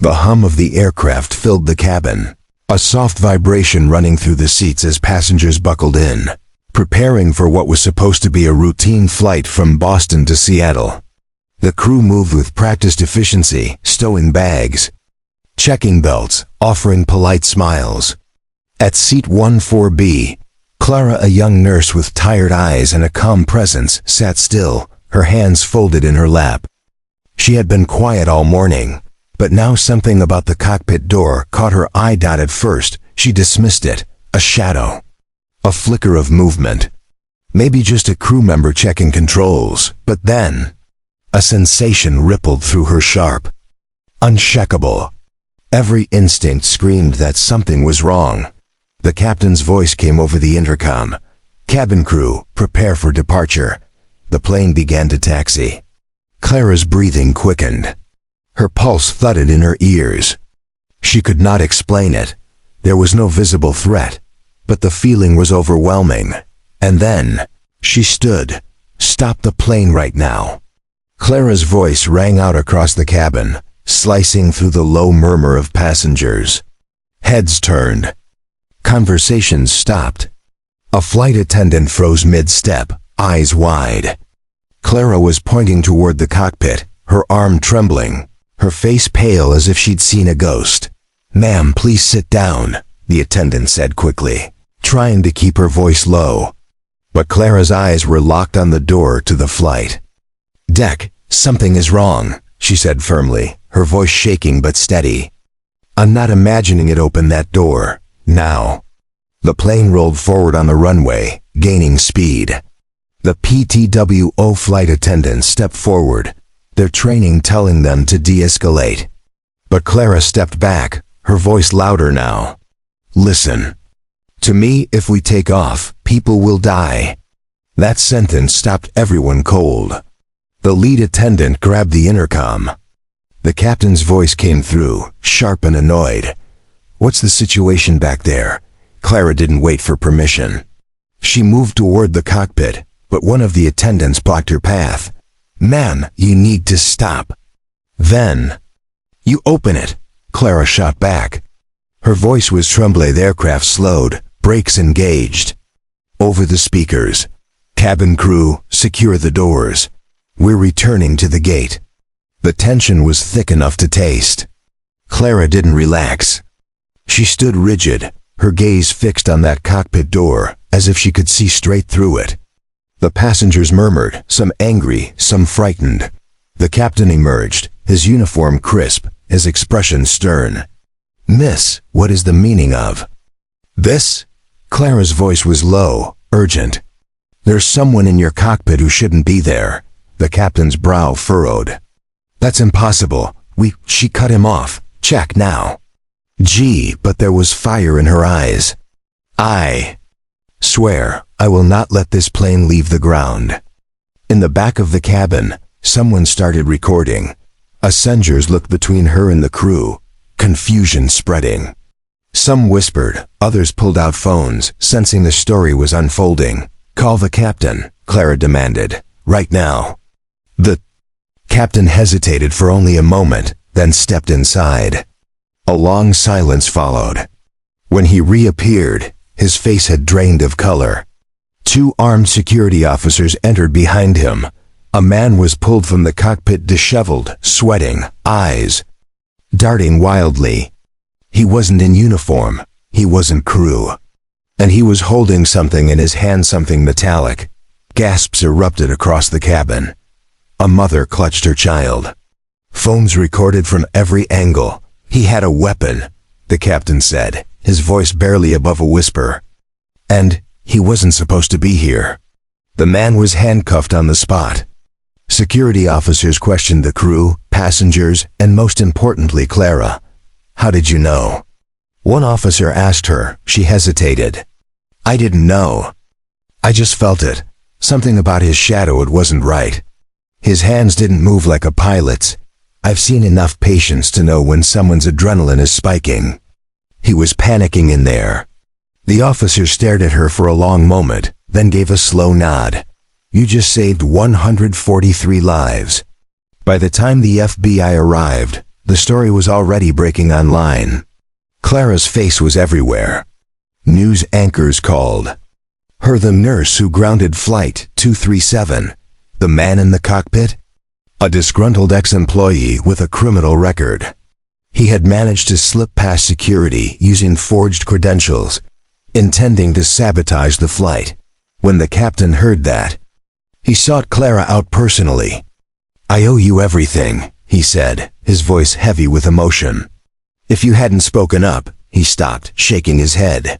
The hum of the aircraft filled the cabin, a soft vibration running through the seats as passengers buckled in, preparing for what was supposed to be a routine flight from Boston to Seattle. The crew moved with practiced efficiency, stowing bags, checking belts, offering polite smiles. At seat 14B, Clara, a young nurse with tired eyes and a calm presence, sat still, her hands folded in her lap. She had been quiet all morning, but now something about the cockpit door caught her eye. At first, she dismissed it, a shadow, a flicker of movement. Maybe just a crew member checking controls, but then a sensation rippled through her sharp, unshakable. Every instinct screamed that something was wrong. The captain's voice came over the intercom. "Cabin crew, prepare for departure." The plane began to taxi. Clara's breathing quickened. Her pulse thudded in her ears. She could not explain it. There was no visible threat, but the feeling was overwhelming. And then, she stood. "Stop the plane right now." Clara's voice rang out across the cabin, slicing through the low murmur of passengers. Heads turned. Conversations stopped. A flight attendant froze mid-step, eyes wide. Clara was pointing toward the cockpit, her arm trembling, her face pale as if she'd seen a ghost. "Ma'am, please sit down," the attendant said quickly, trying to keep her voice low. But Clara's eyes were locked on the door to the flight. "Deck, something is wrong," she said firmly, her voice shaking but steady. "I'm not imagining it. Open that door, now." The plane rolled forward on the runway, gaining speed. The PTWO flight attendants stepped forward, their training telling them to de-escalate. But Clara stepped back, her voice louder now. "Listen to me, if we take off, people will die." That sentence stopped everyone cold. The lead attendant grabbed the intercom. The captain's voice came through, sharp and annoyed. "What's the situation back there?" Clara didn't wait for permission. She moved toward the cockpit, but one of the attendants blocked her path. "Ma'am, you need to stop." "Then you open it," Clara shot back. Her voice was trembling. The aircraft slowed, brakes engaged. Over the speakers, "Cabin crew, secure the doors. We're returning to the gate." The tension was thick enough to taste. Clara didn't relax. She stood rigid, her gaze fixed on that cockpit door, as if she could see straight through it. The passengers murmured, some angry, some frightened. The captain emerged, his uniform crisp, his expression stern. "Miss, what is the meaning of this?" Clara's voice was low, urgent. "There's someone in your cockpit who shouldn't be there." The captain's brow furrowed. "That's impossible. She cut him off. Check now." Gee, but there was fire in her eyes. "I swear, I will not let this plane leave the ground." In the back of the cabin, someone started recording. Passengers looked between her and the crew, confusion spreading. Some whispered, others pulled out phones, sensing the story was unfolding. "Call the captain," Clara demanded, "right now." The captain hesitated for only a moment, then stepped inside. A long silence followed. When he reappeared, his face had drained of color. Two armed security officers entered behind him. A man was pulled from the cockpit, disheveled, sweating, eyes darting wildly. He wasn't in uniform, he wasn't crew. And he was holding something in his hand, something metallic. Gasps erupted across the cabin. A mother clutched her child. Phones recorded from every angle. "He had a weapon," the captain said, his voice barely above a whisper. "And he wasn't supposed to be here." The man was handcuffed on the spot. Security officers questioned the crew, passengers, and most importantly Clara. "How did you know?" One officer asked her. She hesitated. "I didn't know. I just felt it. Something about his shadow, it wasn't right. His hands didn't move like a pilot's. I've seen enough patients to know when someone's adrenaline is spiking." He was panicking in there. The officer stared at her for a long moment, then gave a slow nod. "You just saved 143 lives." By the time the FBI arrived, The story was already breaking online. Clara's face was everywhere. News anchors called her the nurse who grounded Flight 237, the man in the cockpit, a disgruntled ex-employee with a criminal record. He had managed to slip past security using forged credentials, intending to sabotage the flight. When the captain heard that, he sought Clara out personally. "I owe you everything," he said, his voice heavy with emotion. "If you hadn't spoken up," he stopped, shaking his head,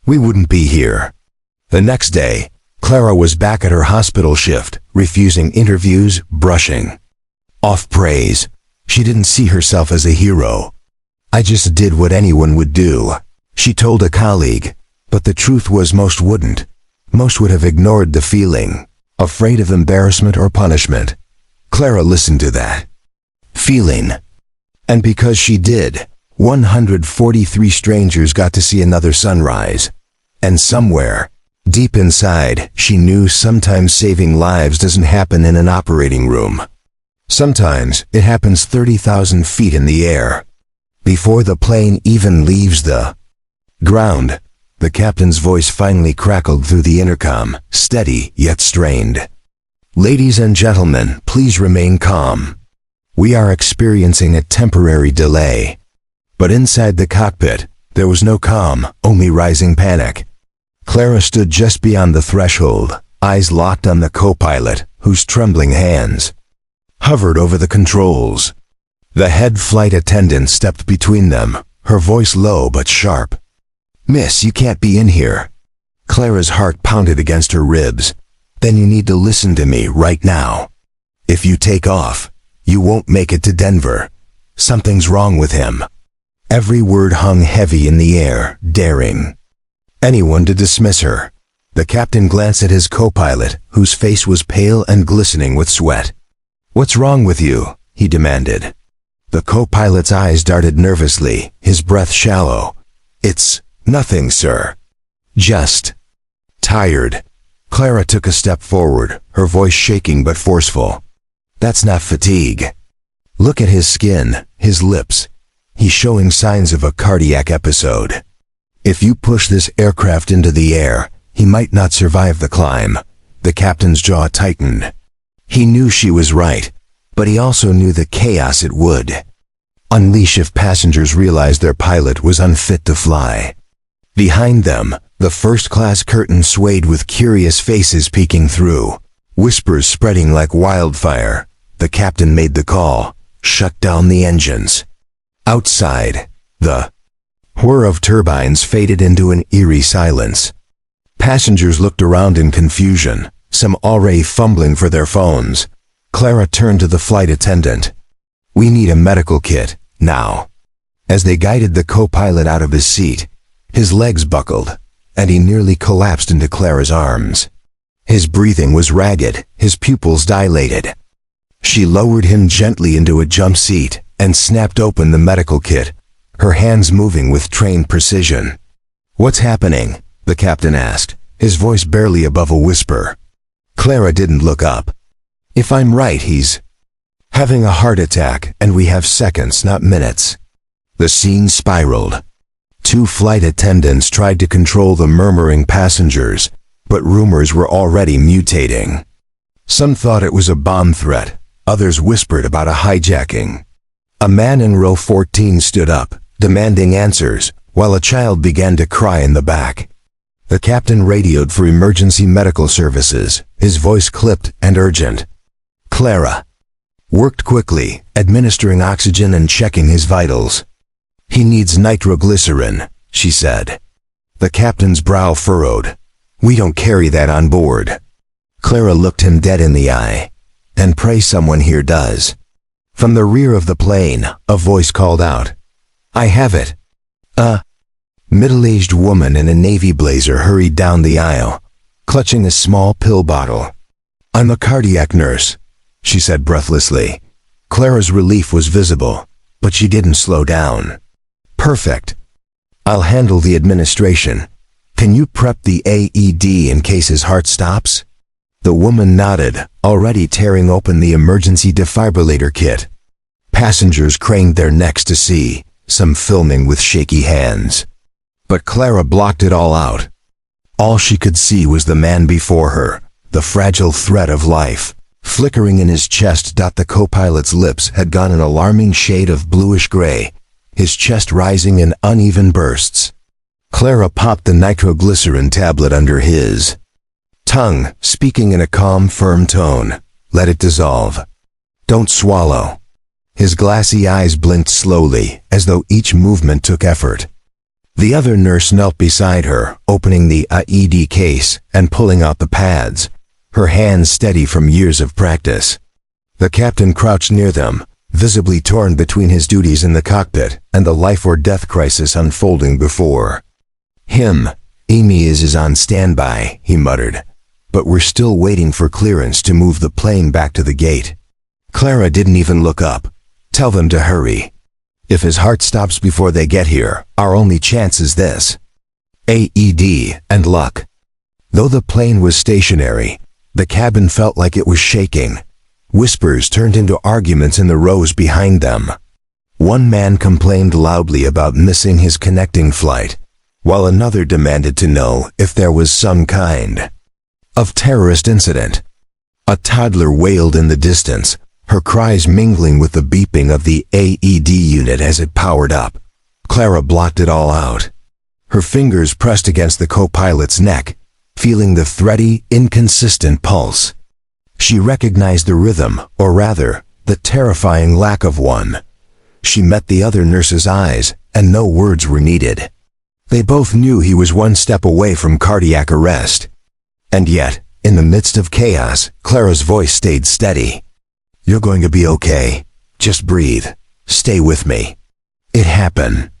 "we wouldn't be here." The next day, Clara was back at her hospital shift, refusing interviews, brushing off praise. She didn't see herself as a hero. "I just did what anyone would do," she told a colleague, but the truth was most wouldn't. Most would have ignored the feeling, afraid of embarrassment or punishment. Clara listened to that feeling. And because she did, 143 strangers got to see another sunrise. And somewhere, deep inside, she knew sometimes saving lives doesn't happen in an operating room. Sometimes it happens 30,000 feet in the air. Before the plane even leaves the ground, the captain's voice finally crackled through the intercom, steady yet strained. "Ladies and gentlemen, please remain calm. We are experiencing a temporary delay." But inside the cockpit, there was no calm, only rising panic. Clara stood just beyond the threshold, eyes locked on the co-pilot, whose trembling hands hovered over the controls. The head flight attendant stepped between them, her voice low but sharp. "Miss, you can't be in here." Clara's heart pounded against her ribs. "Then you need to listen to me right now. If you take off, you won't make it to Denver. Something's wrong with him." Every word hung heavy in the air, daring anyone to dismiss her. The captain glanced at his co-pilot, whose face was pale and glistening with sweat. "What's wrong with you?" he demanded. The co-pilot's eyes darted nervously, his breath shallow. "It's nothing, sir. Just tired." Clara took a step forward, her voice shaking but forceful. "That's not fatigue. Look at his skin, his lips. He's showing signs of a cardiac episode. If you push this aircraft into the air, he might not survive the climb." The captain's jaw tightened. He knew she was right, but he also knew the chaos it would unleash if passengers realized their pilot was unfit to fly. Behind them, the first-class curtain swayed with curious faces peeking through, whispers spreading like wildfire. The captain made the call, "Shut down the engines." Outside, the whir of turbines faded into an eerie silence. Passengers looked around in confusion, some already fumbling for their phones. Clara turned to the flight attendant. "We need a medical kit, now." As they guided the co-pilot out of his seat, his legs buckled, and he nearly collapsed into Clara's arms. His breathing was ragged, his pupils dilated. She lowered him gently into a jump seat and snapped open the medical kit, her hands moving with trained precision. "What's happening?" the captain asked, his voice barely above a whisper. Clara didn't look up. "If I'm right, he's having a heart attack, and we have seconds, not minutes." The scene spiraled. Two flight attendants tried to control the murmuring passengers, but rumors were already mutating. Some thought it was a bomb threat, others whispered about a hijacking. A man in row 14 stood up, demanding answers, while a child began to cry in the back. The captain radioed for emergency medical services, his voice clipped and urgent. Clara worked quickly, administering oxygen and checking his vitals. "He needs nitroglycerin," she said. The captain's brow furrowed. "We don't carry that on board." Clara looked him dead in the eye. "Then pray someone here does." From the rear of the plane, a voice called out, "I have it." A middle-aged woman in a navy blazer hurried down the aisle, clutching a small pill bottle. "I'm a cardiac nurse," she said breathlessly. Clara's relief was visible, but she didn't slow down. "Perfect. I'll handle the administration. Can you prep the AED in case his heart stops?" The woman nodded, already tearing open the emergency defibrillator kit. Passengers craned their necks to see, some filming with shaky hands. But Clara blocked it all out. All she could see was the man before her, the fragile thread of life, flickering in his chest. The co-pilot's lips had gone an alarming shade of bluish-gray, his chest rising in uneven bursts. Clara popped the nitroglycerin tablet under his tongue, speaking in a calm, firm tone. Let it dissolve. Don't swallow. His glassy eyes blinked slowly, as though each movement took effort. The other nurse knelt beside her, opening the AED case and pulling out the pads, her hands steady from years of practice. The captain crouched near them, visibly torn between his duties in the cockpit and the life-or-death crisis unfolding before him. "Amy is on standby," he muttered, "but we're still waiting for clearance to move the plane back to the gate." Clara didn't even look up. "Tell them to hurry. If his heart stops before they get here, our only chance is this. AED and luck." Though the plane was stationary, the cabin felt like it was shaking. Whispers turned into arguments in the rows behind them. One man complained loudly about missing his connecting flight, while another demanded to know if there was some kind of terrorist incident. A toddler wailed in the distance, her cries mingling with the beeping of the AED unit as it powered up. Clara blocked it all out. Her fingers pressed against the co-pilot's neck, feeling the thready, inconsistent pulse. She recognized the rhythm, or rather, the terrifying lack of one. She met the other nurse's eyes, and no words were needed. They both knew he was one step away from cardiac arrest. And yet, in the midst of chaos, Clara's voice stayed steady. "You're going to be okay. Just breathe. Stay with me. It happened."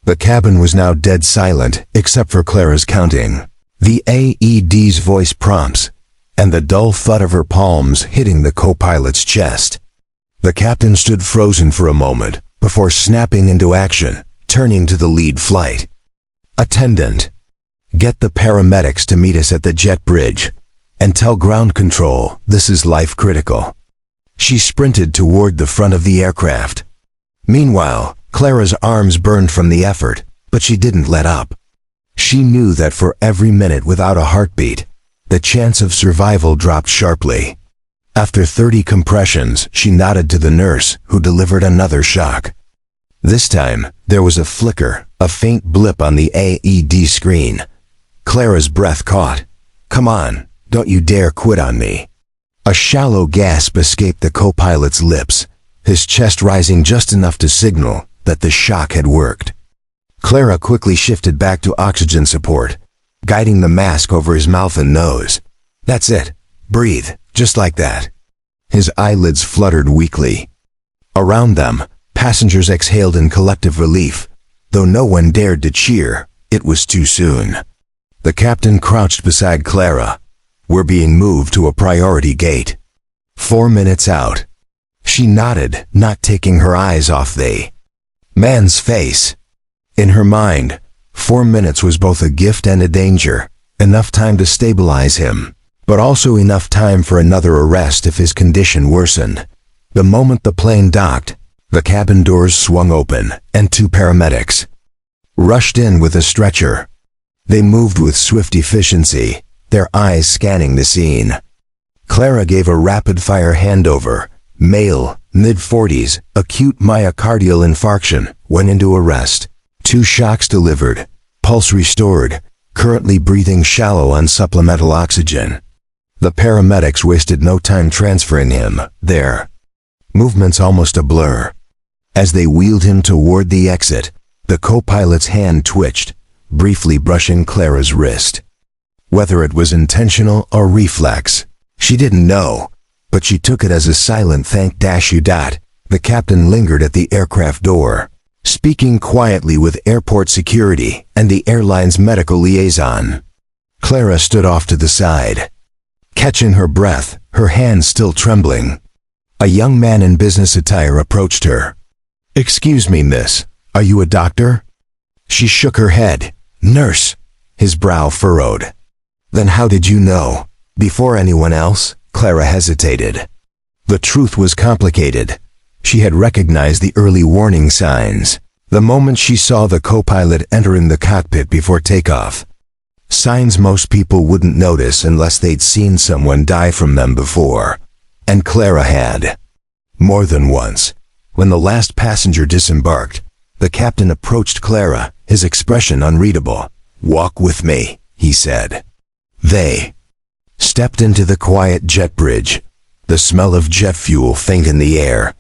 The cabin was now dead silent, except for Clara's counting, the AED's voice prompts, and the dull thud of her palms hitting the co-pilot's chest. The captain stood frozen for a moment, before snapping into action, turning to the lead flight attendant. "Get the paramedics to meet us at the jet bridge, and tell ground control this is life-critical." She sprinted toward the front of the aircraft. Meanwhile, Clara's arms burned from the effort, but she didn't let up. She knew that for every minute without a heartbeat, the chance of survival dropped sharply. After 30 compressions, she nodded to the nurse, who delivered another shock. This time, there was a flicker, a faint blip on the AED screen. Clara's breath caught. "Come on, don't you dare quit on me." A shallow gasp escaped the co-pilot's lips, his chest rising just enough to signal that the shock had worked. Clara quickly shifted back to oxygen support, guiding the mask over his mouth and nose. "That's it. Breathe, just like that." His eyelids fluttered weakly. Around them, passengers exhaled in collective relief. Though no one dared to cheer, it was too soon. The captain crouched beside Clara. "We're being moved to a priority gate." 4 minutes out. She nodded, not taking her eyes off the man's face. In her mind, 4 minutes was both a gift and a danger, enough time to stabilize him, but also enough time for another arrest if his condition worsened. The moment the plane docked, the cabin doors swung open, and 2 paramedics rushed in with a stretcher. They moved with swift efficiency, their eyes scanning the scene. Clara gave a rapid-fire handover. Male, mid-40s, acute myocardial infarction, went into arrest. 2 shocks delivered, pulse restored, currently breathing shallow on supplemental oxygen. The paramedics wasted no time transferring him, their movements almost a blur. As they wheeled him toward the exit, the co-pilot's hand twitched, briefly brushing Clara's wrist. Whether it was intentional or reflex, she didn't know, but she took it as a silent thank you. The captain lingered at the aircraft door, speaking quietly with airport security and the airline's medical liaison. Clara stood off to the side, catching her breath, her hands still trembling. A young man in business attire approached her. "Excuse me, miss, are you a doctor?" She shook her head. "Nurse." His brow furrowed. "Then how did you know?" "Before anyone else," Clara hesitated. The truth was complicated. She had recognized the early warning signs, the moment she saw the co-pilot entering the cockpit before takeoff. Signs most people wouldn't notice unless they'd seen someone die from them before. And Clara had. More than once. When the last passenger disembarked, the captain approached Clara, his expression unreadable. "Walk with me," he said. They stepped into the quiet jet bridge, the smell of jet fuel faint in the air.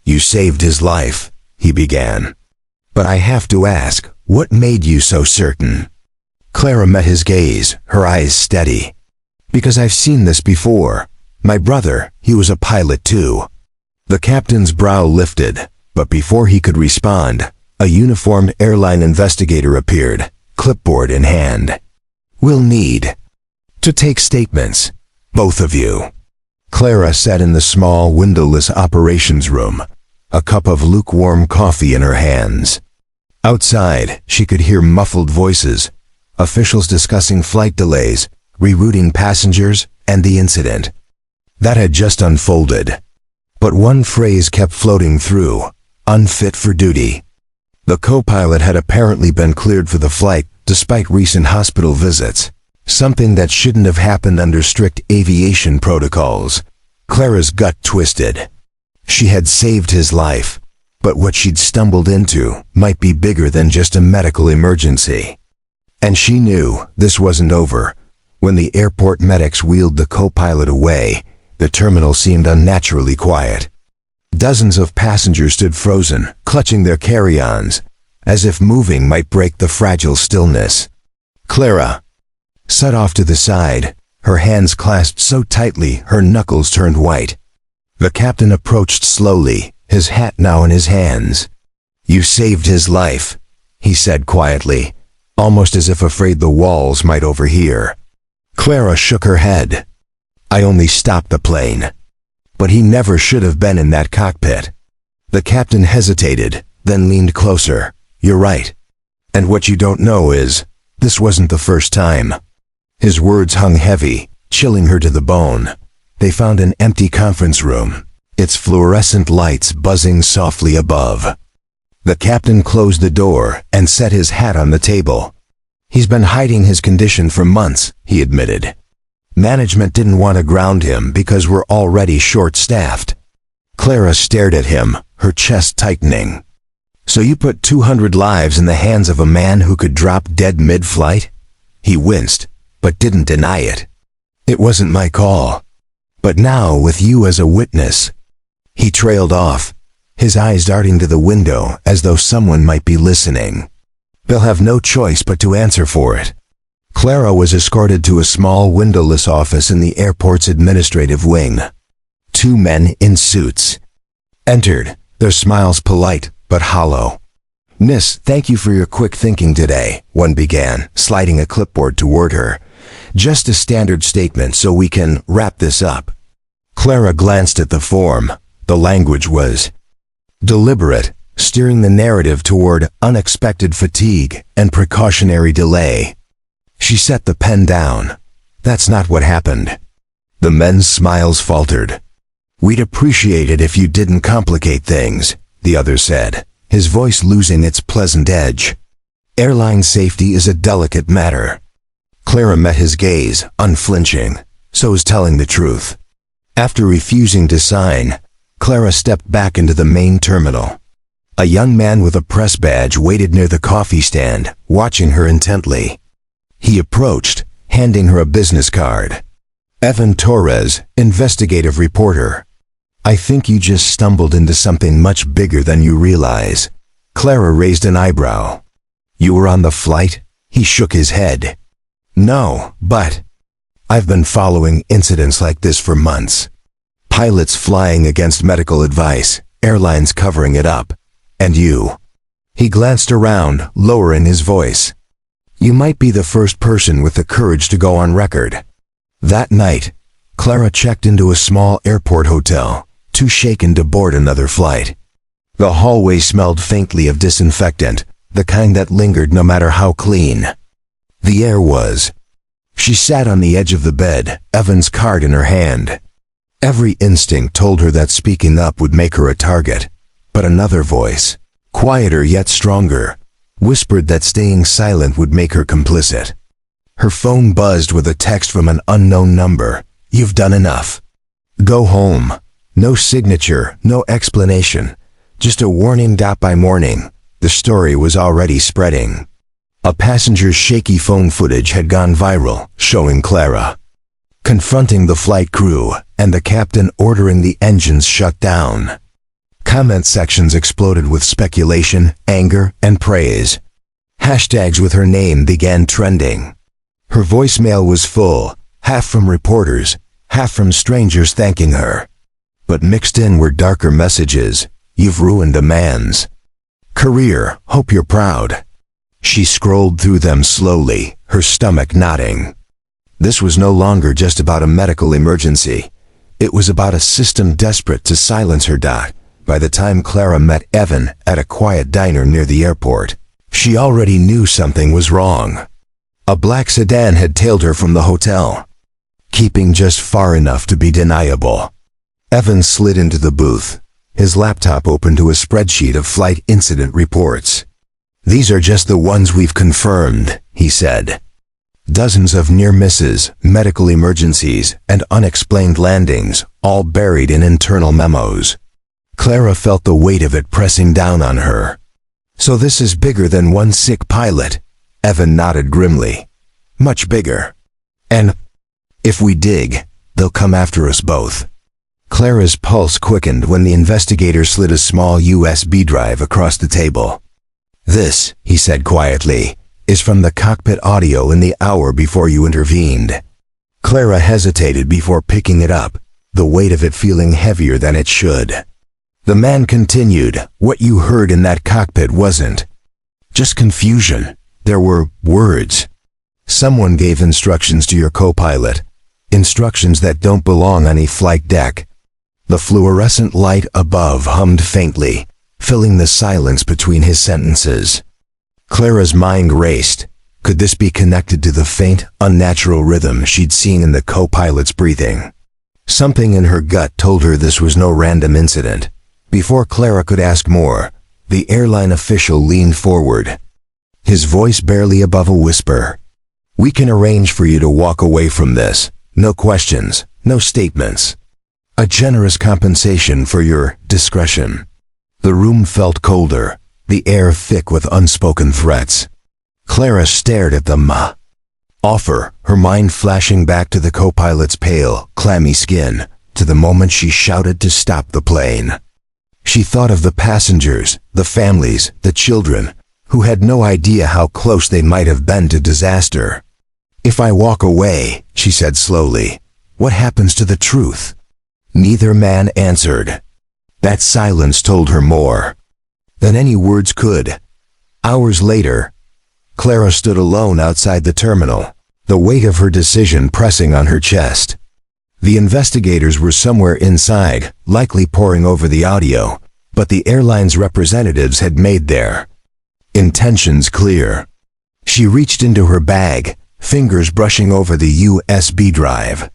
"You saved his life," he began. "But I have to ask, what made you so certain?" Clara met his gaze, her eyes steady. "Because I've seen this before. My brother, he was a pilot too." The captain's brow lifted, but before he could respond, a uniformed airline investigator appeared, clipboard in hand. "We'll need to take statements, both of you." Clara sat in the small, windowless operations room, a cup of lukewarm coffee in her hands. Outside, she could hear muffled voices, officials discussing flight delays, rerouting passengers, and the incident that had just unfolded. But one phrase kept floating through: unfit for duty. The co-pilot had apparently been cleared for the flight despite recent hospital visits, something that shouldn't have happened under strict aviation protocols. Clara's gut twisted. She had saved his life, but what she'd stumbled into might be bigger than just a medical emergency. And she knew this wasn't over. When the airport medics wheeled the co-pilot away, the terminal seemed unnaturally quiet. Dozens of passengers stood frozen, clutching their carry-ons, as if moving might break the fragile stillness. Clara sat off to the side, her hands clasped so tightly her knuckles turned white. The captain approached slowly, his hat now in his hands. "You saved his life," he said quietly, almost as if afraid the walls might overhear. Clara shook her head. "I only stopped the plane." But he never should have been in that cockpit. The captain hesitated, then leaned closer. "You're right. And what you don't know is, this wasn't the first time." His words hung heavy, chilling her to the bone. They found an empty conference room, its fluorescent lights buzzing softly above. The captain closed the door and set his hat on the table. "He's been hiding his condition for months," he admitted. "Management didn't want to ground him because we're already short-staffed." Clara stared at him, her chest tightening. "So you put 200 lives in the hands of a man who could drop dead mid-flight?" He winced, but didn't deny it. "It wasn't my call. But now, with you as a witness..." He trailed off, his eyes darting to the window as though someone might be listening. "They'll have no choice but to answer for it." Clara was escorted to a small windowless office in the airport's administrative wing. Two men in suits entered, their smiles polite but hollow. "Miss, thank you for your quick thinking today," one began, sliding a clipboard toward her. "Just a standard statement so we can wrap this up." Clara glanced at the form. The language was deliberate, steering the narrative toward unexpected fatigue and precautionary delay. She set the pen down. "That's not what happened." The men's smiles faltered. "We'd appreciate it if you didn't complicate things," the other said, his voice losing its pleasant edge. "Airline safety is a delicate matter." Clara met his gaze, unflinching, so was telling the truth. After refusing to sign, Clara stepped back into the main terminal. A young man with a press badge waited near the coffee stand, watching her intently. He approached, handing her a business card. "Evan Torres, investigative reporter. I think you just stumbled into something much bigger than you realize." Clara raised an eyebrow. "You were on the flight?" He shook his head. "No, but I've been following incidents like this for months. Pilots flying against medical advice, airlines covering it up. And you." He glanced around, lowering his voice. "You might be the first person with the courage to go on record." That night, Clara checked into a small airport hotel, too shaken to board another flight. The hallway smelled faintly of disinfectant, the kind that lingered no matter how clean the air was. She sat on the edge of the bed, Evan's card in her hand. Every instinct told her that speaking up would make her a target, but another voice, quieter yet stronger, whispered that staying silent would make her complicit. Her phone buzzed with a text from an unknown number. "You've done enough. Go home." No signature, no explanation, just a warning. By morning, the story was already spreading. A passenger's shaky phone footage had gone viral, showing Clara confronting the flight crew and the captain ordering the engines shut down. Comment sections exploded with speculation, anger, and praise. Hashtags with her name began trending. Her voicemail was full, half from reporters, half from strangers thanking her. But mixed in were darker messages. "You've ruined a man's career. Hope you're proud." She scrolled through them slowly, her stomach knotting. This was no longer just about a medical emergency. It was about a system desperate to silence her. By the time Clara met Evan at a quiet diner near the airport, she already knew something was wrong. A black sedan had tailed her from the hotel, keeping just far enough to be deniable. Evan slid into the booth, his laptop open to a spreadsheet of flight incident reports. "These are just the ones we've confirmed," he said. Dozens of near misses, medical emergencies, and unexplained landings, all buried in internal memos. Clara felt the weight of it pressing down on her. "So this is bigger than one sick pilot?" Evan nodded grimly. "Much bigger. And if we dig, they'll come after us both." Clara's pulse quickened when the investigator slid a small USB drive across the table. "This," he said quietly, "is from the cockpit audio in the hour before you intervened." Clara hesitated before picking it up, the weight of it feeling heavier than it should. The man continued, "What you heard in that cockpit wasn't just confusion. There were words. Someone gave instructions to your co-pilot, instructions that don't belong on a flight deck." The fluorescent light above hummed faintly, filling the silence between his sentences. Clara's mind raced. Could this be connected to the faint, unnatural rhythm she'd seen in the co-pilot's breathing? Something in her gut told her this was no random incident. Before Clara could ask more, the airline official leaned forward, his voice barely above a whisper. "We can arrange for you to walk away from this. No questions, no statements. A generous compensation for your discretion." The room felt colder, the air thick with unspoken threats. Clara stared at the offer, her mind flashing back to the co-pilot's pale, clammy skin, to the moment she shouted to stop the plane. She thought of the passengers, the families, the children, who had no idea how close they might have been to disaster. "If I walk away," she said slowly, "what happens to the truth?" Neither man answered. That silence told her more than any words could. Hours later, Clara stood alone outside the terminal, the weight of her decision pressing on her chest. The investigators were somewhere inside, likely poring over the audio, but the airline's representatives had made their intentions clear. She reached into her bag, fingers brushing over the USB drive.